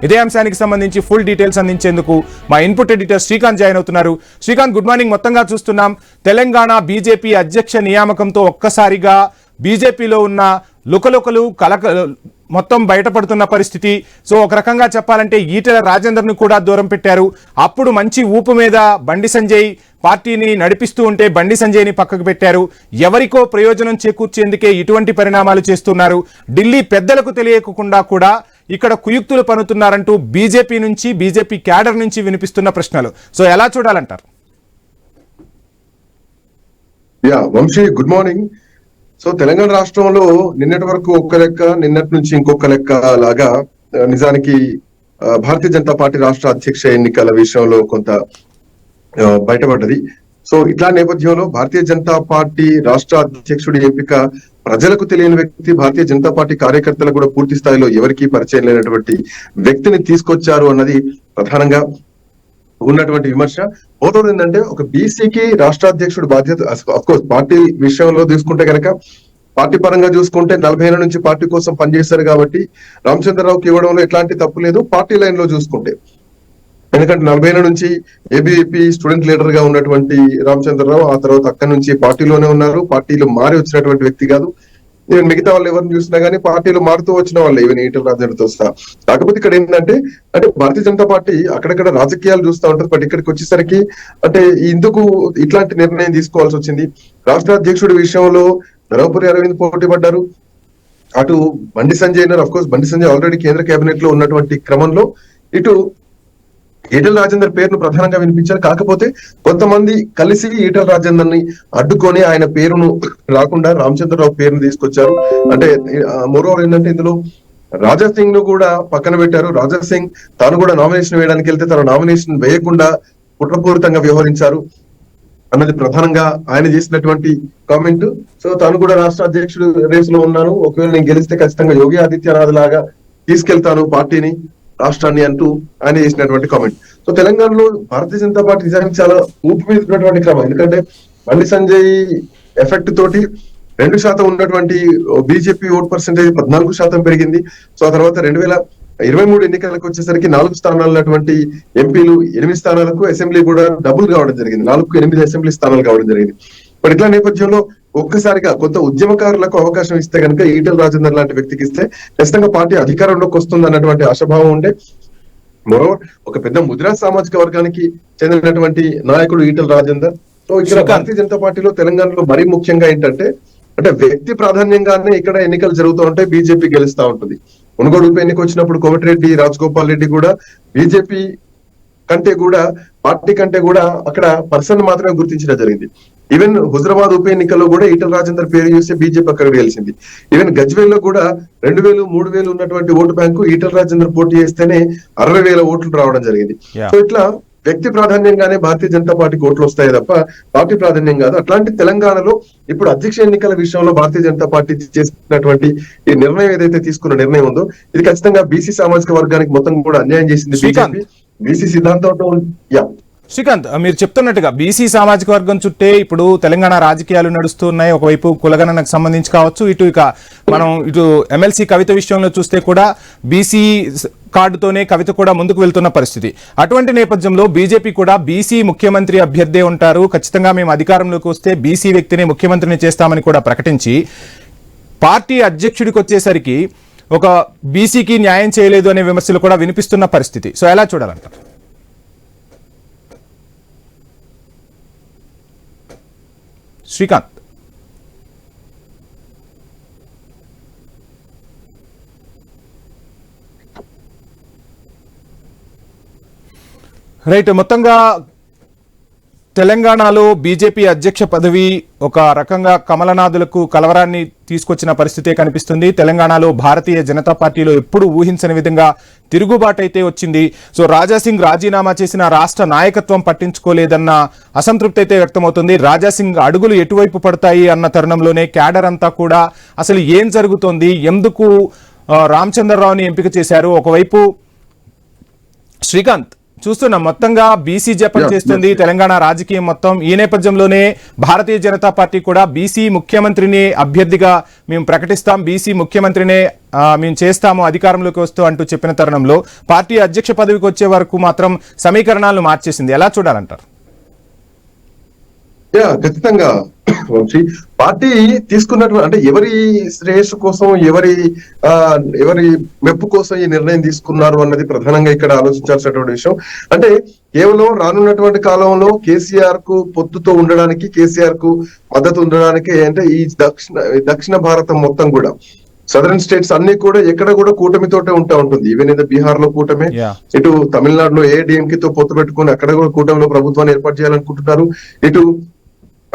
ఇదే అంశానికి సంబంధించి ఫుల్ డీటెయిల్స్ అందించేందుకు మా ఇన్పుట్ ఎడిటర్ శ్రీకాంత్ జాయిన్ అవుతున్నారు. Srikanth, good morning. మొత్తంగా చూస్తున్నాం తెలంగాణ బీజేపీ అధ్యక్ష నియామకంతో ఒక్కసారిగా బీజేపీలో ఉన్న లుకలుకలు మొత్తం బయటపడుతున్న పరిస్థితి. సో ఒక రకంగా చెప్పాలంటే ఈటెల రాజేందర్ను కూడా దూరం పెట్టారు. అప్పుడు మంచి ఊపు మీద బండి సంజయ్ పార్టీని నడిపిస్తూ ఉంటే బండి సంజయ్ని పక్కకు పెట్టారు. ఎవరికో ప్రయోజనం చేకూర్చేందుకే ఇటువంటి పరిణామాలు చేస్తున్నారు. ఢిల్లీ పెద్దలకు తెలియకుండా కూడా ఇక్కడ కుయుక్తులు పన్నుతున్నారంటూ బీజేపీ నుంచి, బీజేపీ క్యాడర్ నుంచి వినిపిస్తున్న ప్రశ్నలు. సో ఎలా చూడాలంటారు? Vamshi, good morning. So Telangana రాష్ట్రంలో నిన్నటి వరకు ఒక్క లెక్క, నిన్నటి నుంచి ఇంకొక లెక్క లాగా నిజానికి భారతీయ జనతా పార్టీ రాష్ట్ర అధ్యక్ష ఎన్నికల విషయంలో కొంత బయటపడ్డది. సో ఇట్లా నేపథ్యంలో భారతీయ జనతా పార్టీ రాష్ట్ర అధ్యక్షుడి ఎంపిక ప్రజలకు తెలియని వ్యక్తి, భారతీయ జనతా పార్టీ కార్యకర్తలు కూడా పూర్తి స్థాయిలో ఎవరికీ పరిచయం లేనటువంటి వ్యక్తిని తీసుకొచ్చారు అన్నది ప్రధానంగా ఉన్నటువంటి విమర్శ. మోటోర్ ఏంటంటే ఒక బీసీకి రాష్ట్ర అధ్యక్షుడు బాధ్యత. అఫ్కోర్స్ పార్టీ విషయంలో తీసుకుంటే కనుక పార్టీ పరంగా చూసుకుంటే 40 ఏళ్ల నుంచి పార్టీ కోసం పనిచేశారు కాబట్టి రామచంద్రరావుకి ఇవ్వడంలో ఎట్లాంటి తప్పు లేదు. పార్టీ లైన్ లో చూసుకుంటే, ఎందుకంటే 40 ఏళ్ల నుంచి ఏబీవీపీ స్టూడెంట్ లీడర్ గా ఉన్నటువంటి రామచంద్రరావు ఆ తర్వాత అక్కడి నుంచి పార్టీలోనే ఉన్నారు. పార్టీలో మారి వచ్చినటువంటి వ్యక్తి కాదు. మిగతా వాళ్ళు ఎవరిని చూసినా గానీ పార్టీలు మారుతూ వచ్చిన వాళ్ళు, ఈవెన్ ఈటెల రాజేందర్తో సహా. కాకపోతే ఇక్కడ ఏంటంటే భారతీయ జనతా పార్టీ అక్కడక్కడ రాజకీయాలు చూస్తూ ఉంటుంది. బట్ ఇక్కడికి వచ్చేసరికి ఇందుకు ఇట్లాంటి నిర్ణయం తీసుకోవాల్సి వచ్చింది. రాష్ట్ర అధ్యక్షుడి విషయంలో ధర్మపురి అరవింద్ పోటీ పడ్డారు. అటు బండి సంజయ్ ఉన్నారు. Of course Bandi Sanjay already కేంద్ర కేబినెట్ లో ఉన్నటువంటి క్రమంలో ఇటు ఈటెల రాజేందర్ పేరును ప్రధానంగా వినిపించారు. కాకపోతే కొంతమంది కలిసి ఈటెల రాజేందర్ ని అడ్డుకొని ఆయన పేరును రాకుండా రామచంద్రరావు పేరును తీసుకొచ్చారు. మోరోవర్ ఏంటంటే ఇందులో రాజా సింగ్ ను కూడా పక్కన పెట్టారు. రాజా సింగ్ తాను కూడా నామినేషన్ వేయడానికి వెళ్తే తన నామినేషన్ వేయకుండా కుట్రపూరితంగా వ్యవహరించారు అన్నది ప్రధానంగా ఆయన చేసినటువంటి కామెంట్. సో తాను కూడా రాష్ట్ర అధ్యక్షుడు రేసులో ఉన్నాను, ఒకవేళ నేను గెలిస్తే ఖచ్చితంగా యోగి ఆదిత్యనాథ్ లాగా తీసుకెళ్తాను పార్టీని, రాష్ట్రాన్ని అంటూ ఆయన చేసినటువంటి కామెంట్. సో తెలంగాణలో భారతీయ జనతా పార్టీ నిజానికి చాలా ఊపు మీద ఉన్నటువంటి క్రమం. ఎందుకంటే బండి సంజయ్ ఎఫెక్ట్ తోటి 2% ఉన్నటువంటి బీజేపీ ఓట్ పర్సెంటేజ్ 14% పెరిగింది. సో ఆ తర్వాత 2023 ఎన్నికలకు వచ్చేసరికి 4 స్థానాలు ఉన్నటువంటి ఎంపీలు 8 స్థానాలకు, అసెంబ్లీ కూడా డబుల్ కావడం జరిగింది. 4కు 8 అసెంబ్లీ స్థానాలు కావడం జరిగింది. మరి ఇట్లా నేపథ్యంలో ఒక్కసారిగా కొంత ఉద్యమకారులకు అవకాశం ఇస్తే కనుక ఈటెల రాజేందర్ లాంటి వ్యక్తికి ఇస్తే ఖచ్చితంగా పార్టీ అధికారంలోకి వస్తుంది అన్నటువంటి ఆశాభావం ఉండే. మరోవర్ ఒక పెద్ద ముద్రా సామాజిక వర్గానికి చెందినటువంటి నాయకుడు ఈటెల రాజేందర్. సో ఇక్కడ భారతీయ జనతా పార్టీలో తెలంగాణలో మరీ ముఖ్యంగా ఏంటంటే వ్యక్తి ప్రాధాన్యంగానే ఇక్కడ ఎన్నికలు జరుగుతూ ఉంటాయి, బీజేపీ గెలుస్తా ఉంటుంది. మునుగోడు ఉప ఎన్నిక వచ్చినప్పుడు కోమటిరెడ్డి రాజగోపాల్ రెడ్డి కూడా బీజేపీ కంటే కూడా, పార్టీ కంటే కూడా అక్కడ పర్సన్ మాత్రమే గుర్తించడం జరిగింది. ఈవెన్ హుజరాబాద్ ఉప ఎన్నికల్లో కూడా ఈటెల రాజేందర్ పేరు చూస్తే బీజేపీ అక్కడ గెలిచింది. ఈవెన్ గజ్వేల్ లో కూడా 2000, 3000 ఉన్నటువంటి ఓటు బ్యాంకు ఈటెల రాజేందర్ పోటీ చేస్తేనే 60,000 ఓట్లు రావడం జరిగింది. సో ఇట్లా వ్యక్తి ప్రాధాన్యంగానే భారతీయ జనతా పార్టీకి ఓట్లు వస్తాయి తప్ప పార్టీ ప్రాధాన్యం కాదు. అట్లాంటి తెలంగాణలో ఇప్పుడు అధ్యక్ష ఎన్నికల విషయంలో భారతీయ జనతా పార్టీ చేసినటువంటి ఈ నిర్ణయం ఏదైతే తీసుకున్న నిర్ణయం ఉందో ఇది ఖచ్చితంగా బీసీ సామాజిక వర్గానికి మొత్తం కూడా అన్యాయం చేసింది బీజేపీ. బీసీ సిద్ధాంతంతో శ్రీకాంత్, మీరు చెప్తున్నట్టుగా బీసీ సామాజిక వర్గం చుట్టే ఇప్పుడు తెలంగాణ రాజకీయాలు నడుస్తున్నాయి. ఒకవైపు కులగణనకు సంబంధించి కావచ్చు, ఇటు ఎమ్మెల్సీ కవిత విషయంలో చూస్తే కూడా బీసీ కార్డుతోనే కవిత కూడా ముందుకు వెళ్తున్న పరిస్థితి. అటువంటి నేపథ్యంలో బీజేపీ కూడా బీసీ ముఖ్యమంత్రి అభ్యర్థే ఉంటారు, ఖచ్చితంగా మేము అధికారంలోకి వస్తే బీసీ వ్యక్తిని ముఖ్యమంత్రిని చేస్తామని కూడా ప్రకటించి పార్టీ అధ్యక్షుడికి వచ్చేసరికి ఒక బీసీకి న్యాయం చేయలేదు అనే విమర్శలు కూడా వినిపిస్తున్న పరిస్థితి. సో ఎలా చూడాలంటారు? శ్రీకాంత్, రైట్. మొత్తంగా తెలంగాణలో బీజేపీ అధ్యక్ష పదవి ఒక రకంగా కమలనాథులకు కలవరాన్ని తీసుకొచ్చిన పరిస్థితే కనిపిస్తుంది. తెలంగాణలో భారతీయ జనతా పార్టీలో ఎప్పుడు ఊహించని విధంగా తిరుగుబాటు అయితే వచ్చింది. సో రాజాసింగ్ రాజీనామా చేసిన రాష్ట్ర నాయకత్వం పట్టించుకోలేదన్న అసంతృప్తి అయితే వ్యక్తమవుతుంది. రాజాసింగ్ అడుగులు ఎటువైపు పడతాయి అన్న తరుణంలోనే క్యాడర్ అంతా కూడా అసలు ఏం జరుగుతోంది, ఎందుకు రామచంద్రరావుని ఎంపిక చేశారు? ఒకవైపు శ్రీకాంత్, చూస్తున్నాం మొత్తంగా బీసీ జపం చేస్తుంది తెలంగాణ రాజకీయం మొత్తం. ఈ నేపథ్యంలోనే భారతీయ జనతా పార్టీ కూడా బీసీ ముఖ్యమంత్రిని అభ్యర్థిగా మేము ప్రకటిస్తాం, బీసీ ముఖ్యమంత్రినే మేము చేస్తాము అధికారంలోకి వస్తూ అంటూ చెప్పిన తరుణంలో పార్టీ అధ్యక్ష పదవికి వచ్చే వరకు మాత్రం సమీకరణాలను మార్చేసింది. ఎలా చూడాలంటారు? ఖచ్చితంగా వంశీ, పార్టీ తీసుకున్నటువంటి అంటే ఎవరి శ్రేయస్సు కోసం ఎవరి మెప్పు కోసం ఈ నిర్ణయం తీసుకున్నారు అన్నది ప్రధానంగా ఇక్కడ ఆలోచించాల్సినటువంటి విషయం. అంటే కేవలం రానున్నటువంటి కాలంలో కేసీఆర్ కు పొత్తుతో ఉండడానికి, కేసీఆర్ కు మద్దతు ఉండడానికి, అంటే ఈ దక్షిణ భారతం మొత్తం కూడా సదరన్ స్టేట్స్ అన్ని కూడా ఎక్కడ కూడా కూటమితోటే ఉంటుంది. ఈవెన్ ఏదో బీహార్ లో కూటమే, ఇటు తమిళనాడులో ఏడీఎంకే తో పొత్తు పెట్టుకుని అక్కడ కూడా కూటమిలో ప్రభుత్వాన్ని ఏర్పాటు చేయాలనుకుంటున్నారు. ఇటు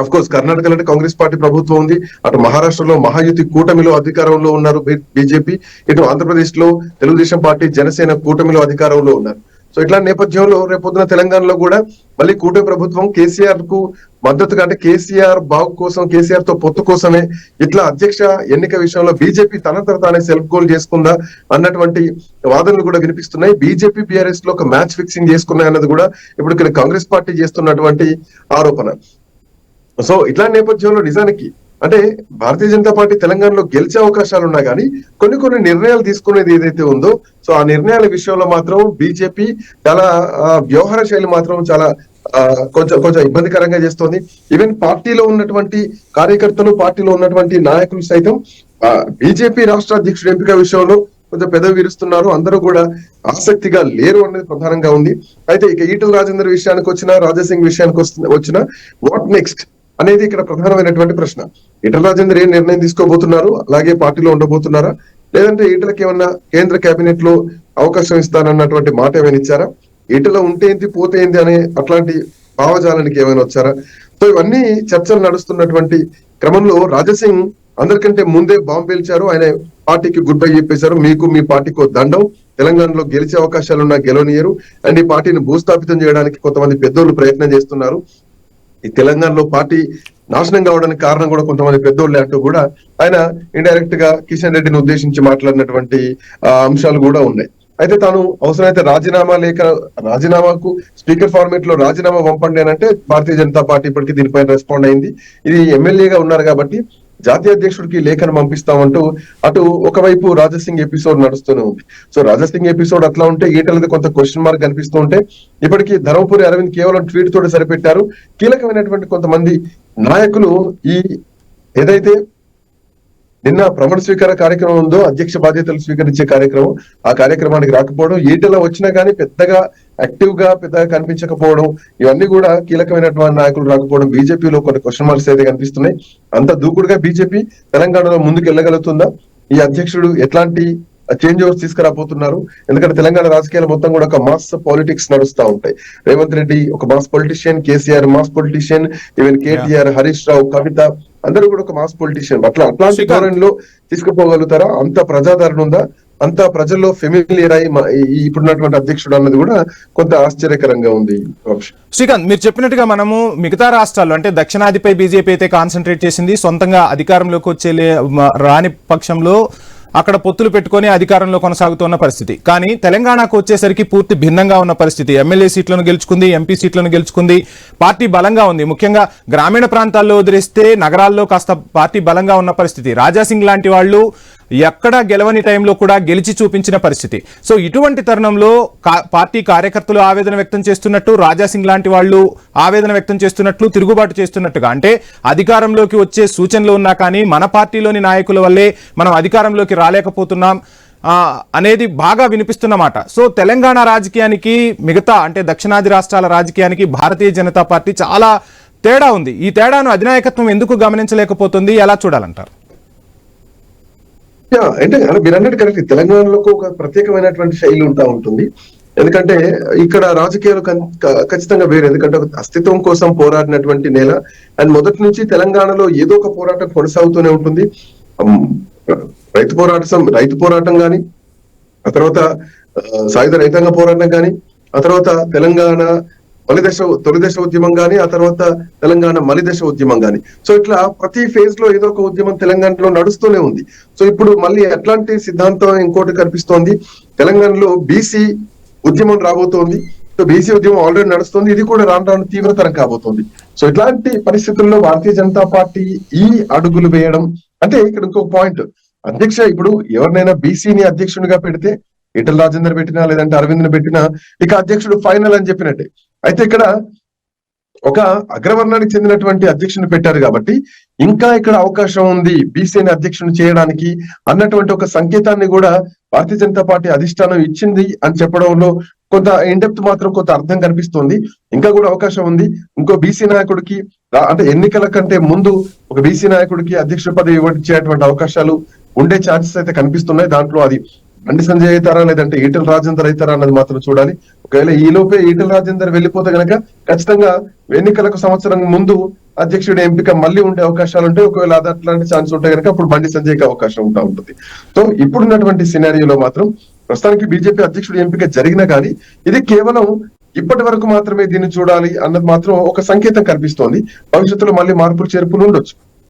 అఫ్ కోర్స్ కర్ణాటకలో అంటే కాంగ్రెస్ పార్టీ ప్రభుత్వం ఉంది, అటు మహారాష్ట్రలో మహాయుతి కూటమిలో అధికారంలో ఉన్నారు బీజేపీ, ఇటు ఆంధ్రప్రదేశ్ లో తెలుగుదేశం పార్టీ జనసేన కూటమిలో అధికారంలో ఉన్నారు. సో ఇట్లాంటి నేపథ్యంలో రేపొద్దున తెలంగాణలో కూడా మళ్ళీ కూటమి ప్రభుత్వం కేసీఆర్ కు మద్దతుగా, అంటే కేసీఆర్ బాగు కోసం, కేసీఆర్ తో పొత్తు కోసమే ఇట్లా అధ్యక్ష ఎన్నిక విషయంలో బీజేపీ తనంతట తానే సెల్ఫ్ గోల్ చేసుకుందా అన్నటువంటి వాదనలు కూడా వినిపిస్తున్నాయి. బీజేపీ బీఆర్ఎస్ లో ఒక మ్యాచ్ ఫిక్సింగ్ చేసుకున్నాయి అన్నది కూడా ఇప్పుడు ఇక్కడ కాంగ్రెస్ పార్టీ చేస్తున్నటువంటి ఆరోపణ. సో ఇట్లాంటి నేపథ్యంలో నిజానికి అంటే భారతీయ జనతా పార్టీ తెలంగాణలో గెలిచే అవకాశాలు ఉన్నా కానీ కొన్ని నిర్ణయాలు తీసుకునేది ఏదైతే ఉందో, సో ఆ నిర్ణయాల విషయంలో మాత్రం బీజేపీ చాలా వ్యవహార శైలి మాత్రం చాలా కొంచెం ఇబ్బందికరంగా చేస్తోంది. ఈవెన్ పార్టీలో ఉన్నటువంటి కార్యకర్తలు, పార్టీలో ఉన్నటువంటి నాయకులు సైతం బీజేపీ రాష్ట్ర అధ్యక్షుడు ఎంపిక విషయంలో కొంచెం పెదవి విరుస్తున్నారు. అందరూ కూడా ఆసక్తిగా లేరు అనేది ప్రధానంగా ఉంది. అయితే ఇక ఈటల రాజేందర్ విషయానికి వచ్చినా, రాజాసింగ్ విషయానికి వచ్చినా వాట్ నెక్స్ట్ అనేది ఇక్కడ ప్రధానమైనటువంటి ప్రశ్న. ఈటల రాజేందర్ ఏం నిర్ణయం తీసుకోబోతున్నారు, అలాగే పార్టీలో ఉండబోతున్నారా, లేదంటే ఈటలకి ఏమన్నా కేంద్ర కేబినెట్ లో అవకాశం ఇస్తానన్నటువంటి మాట ఏమైనా ఇచ్చారా, ఈటల ఉంటే ఏంటి పోతే ఏంటి అనే అట్లాంటి భావజాలానికి ఏమైనా వచ్చారా? సో ఇవన్నీ చర్చలు నడుస్తున్నటువంటి క్రమంలో రాజాసింగ్ అందరికంటే ముందే బాంబు పేల్చారు. ఆయన పార్టీకి గుడ్ బై చెప్పేశారు. మీకు మీ పార్టీకి దండం, తెలంగాణలో గెలిచే అవకాశాలున్నా గెలవనియరు, అండ్ ఈ పార్టీని భూస్థాపితం చేయడానికి కొంతమంది పెద్దోళ్ళు ప్రయత్నం చేస్తున్నారు. ఈ తెలంగాణలో పార్టీ నాశనం కావడానికి కారణం కూడా కొంతమంది పెద్దోళ్ళే అంటూ కూడా ఆయన ఇండైరెక్ట్ గా కిషన్ రెడ్డిని ఉద్దేశించి మాట్లాడినటువంటి అంశాలు కూడా ఉన్నాయి. అయితే తాను అవసరమైతే రాజీనామాకు స్పీకర్ ఫార్మేట్ లో రాజీనామా పంపండి అని అంటే భారతీయ జనతా పార్టీ ఇప్పటికీ దీనిపైన రెస్పాండ్ అయింది. ఇది ఎమ్మెల్యేగా ఉన్నారు కాబట్టి జాతీయ అధ్యక్షుడికి లేఖను పంపిస్తామంటూ అటు ఒకవైపు రాజాసింగ్ ఎపిసోడ్ నడుస్తూనే ఉంది. సో రాజాసింగ్ ఎపిసోడ్ అట్లా ఉంటే ఈటలది కొంత క్వశ్చన్ మార్క్ కనిపిస్తూ ఉంటే ఇప్పటికీ ధర్మపురి అరవింద్ కేవలం ట్వీట్ తోటి సరిపెట్టారు. కీలకమైనటువంటి కొంతమంది నాయకులు ఈ ఏదైతే నిన్న ప్రమాణ స్వీకార కార్యక్రమం ఉందో, అధ్యక్ష బాధ్యతలు స్వీకరించే కార్యక్రమం, ఆ కార్యక్రమానికి రాకపోవడం, ఈటల వచ్చినా కానీ పెద్దగా పెద్దగా కనిపించకపోవడం, ఇవన్నీ కూడా కీలకమైనటువంటి నాయకులు రాకపోవడం బీజేపీలో కొన్ని క్వశ్చన్ మార్క్స్ అయితే కనిపిస్తున్నాయి. అంత దూకుడుగా బీజేపీ తెలంగాణలో ముందుకు వెళ్ళగలుగుతుందా? ఈ అధ్యక్షుడు ఎట్లాంటి చేంజ్ ఓవర్స్ తీసుకురాబోతున్నారు? ఎందుకంటే తెలంగాణ రాజకీయాలు మొత్తం కూడా ఒక మాస్ పాలిటిక్స్ నడుస్తూ ఉంటాయి. రేవంత్ రెడ్డి ఒక mass politician, KCR mass politician, even KTR, Harish Rao, Kavitha అందరూ కూడా ఒక మాస్ పొలిటీషియన్. అట్లాంటి ధోరణిలో తీసుకుపోగలుగుతారా? అంత ప్రజాదరణ ఉందా? అంత ప్రజల్లో ఫెమిలియర్ అయి ఇప్పుడున్నటువంటి అధ్యక్షుడు అన్నది కూడా కొంత ఆశ్చర్యకరంగా ఉంది. శ్రీకాంత్, మీరు చెప్పినట్టుగా మనము మిగతా రాష్ట్రాల్లో అంటే దక్షిణాదిపై బీజేపీ అయితే కాన్సన్ట్రేట్ చేసింది, సొంతంగా అధికారంలోకి వచ్చే రాని పక్షంలో అక్కడ పొత్తులు పెట్టుకుని అధికారంలో కొనసాగుతున్న పరిస్థితి. కానీ తెలంగాణకు వచ్చేసరికి పూర్తి భిన్నంగా ఉన్న పరిస్థితి. ఎమ్మెల్యే సీట్లను గెలుచుకుంది, ఎంపీ సీట్లను గెలుచుకుంది, పార్టీ బలంగా ఉంది. ముఖ్యంగా గ్రామీణ ప్రాంతాల్లో వదిలేస్తే నగరాల్లో కాస్త పార్టీ బలంగా ఉన్న పరిస్థితి. రాజాసింగ్ లాంటి వాళ్ళు ఎక్కడ గెలవని టైంలో కూడా గెలిచి చూపించిన పరిస్థితి. సో ఇటువంటి తరుణంలో పార్టీ కార్యకర్తలు ఆవేదన వ్యక్తం చేస్తున్నట్టు, రాజాసింగ్ లాంటి వాళ్ళు ఆవేదన వ్యక్తం చేస్తున్నట్లు, తిరుగుబాటు చేస్తున్నట్టుగా, అంటే అధికారంలోకి వచ్చే సూచనలు ఉన్నా కానీ మన పార్టీలోని నాయకుల వల్లే మనం అధికారంలోకి రాలేకపోతున్నాం అనేది బాగా వినిపిస్తున్నమాట. సో తెలంగాణ రాజకీయానికి మిగతా అంటే దక్షిణాది రాష్ట్రాల రాజకీయానికి భారతీయ జనతా పార్టీ చాలా తేడా ఉంది. ఈ తేడాను అధినాయకత్వం ఎందుకు గమనించలేకపోతుంది? ఎలా చూడాలంటారు? అంటే మీరు అన్నట్టు కరెక్ట్. తెలంగాణలో ఒక ప్రత్యేకమైనటువంటి శైలి ఉంటుంది. ఎందుకంటే ఇక్కడ రాజకీయాలు ఖచ్చితంగా వేరు. ఎందుకంటే అస్తిత్వం కోసం పోరాడినటువంటి నేల. అండ్ మొదటి నుంచి తెలంగాణలో ఏదో ఒక పోరాటం కొనసాగుతూనే ఉంటుంది. రైతు పోరాటం కానీ, ఆ తర్వాత సాయుధ రైతాంగ పోరాటం కానీ, ఆ తర్వాత తెలంగాణ తొలి దశ ఉద్యమం గాని, ఆ తర్వాత తెలంగాణ మలిదశ ఉద్యమం గాని. సో ఇట్లా ప్రతి ఫేజ్ లో ఏదో ఒక ఉద్యమం తెలంగాణలో నడుస్తూనే ఉంది. సో ఇప్పుడు మళ్ళీ అట్లాంటి సిద్ధాంతం ఇంకోటి కనిపిస్తోంది. తెలంగాణలో బీసీ ఉద్యమం రాబోతోంది. సో బీసీ ఉద్యమం ఆల్రెడీ నడుస్తుంది, ఇది కూడా రాను రాను తీవ్రతరం కాబోతోంది. సో ఇట్లాంటి పరిస్థితుల్లో భారతీయ జనతా పార్టీ ఈ అడుగులు వేయడం అంటే ఇక్కడ ఇంకొక పాయింట్, అధ్యక్ష ఇప్పుడు ఎవరినైనా బీసీని అధ్యక్షునిగా పెడితే ఈటల రాజేందర్ పెట్టినా లేదంటే అరవింద్ పెట్టినా ఇక అధ్యక్షుడు ఫైనల్ అని చెప్పినట్టే. అయితే ఇక్కడ ఒక అగ్రవర్ణానికి చెందినటువంటి అధ్యక్షుని పెట్టారు కాబట్టి ఇంకా ఇక్కడ అవకాశం ఉంది బీసీని అధ్యక్షుని చేయడానికి అన్నటువంటి ఒక సంకేతాన్ని కూడా భారతీయ జనతా పార్టీ అధిష్టానం ఇచ్చింది అని చెప్పడంలో కొంత ఇండెప్త్ మాత్రం కొంత అర్థం కనిపిస్తోంది. ఇంకా కూడా అవకాశం ఉంది. ఇంకో బీసీ నాయకుడికి అంటే ఎన్నికల కంటే ముందు ఒక బీసీ నాయకుడికి అధ్యక్షుడి పదవి ఇవ్వచ్చేటువంటి అవకాశాలు ఉండే ఛాన్సెస్ అయితే కనిపిస్తున్నాయి. దాంట్లో అది బండి సంజయ్ అవుతారా లేదంటే ఈటల రాజేందర్ అవుతారా అన్నది మాత్రం చూడాలి. ఒకవేళ ఈ లోపే ఈటల రాజేందర్ వెళ్ళిపోతే గనక ఖచ్చితంగా ఎన్నికలకు సంవత్సరం ముందు అధ్యక్షుడి ఎంపిక మళ్ళీ ఉండే అవకాశాలు ఉంటాయి. ఒకవేళ అది అట్లాంటి ఛాన్స్ ఉంటే కనుక అప్పుడు బండి సంజయ్కి అవకాశం ఉంటుంది. సో ఇప్పుడున్నటువంటి సినారియోలో మాత్రం ప్రస్తుతానికి బీజేపీ అధ్యక్షుడి ఎంపిక జరిగినా కానీ ఇది కేవలం ఇప్పటి వరకు మాత్రమే దీన్ని చూడాలి అన్నది మాత్రం ఒక సంకేతం కనిపిస్తోంది. భవిష్యత్తులో మళ్ళీ మార్పులు చేర్పులు ఉండొచ్చు.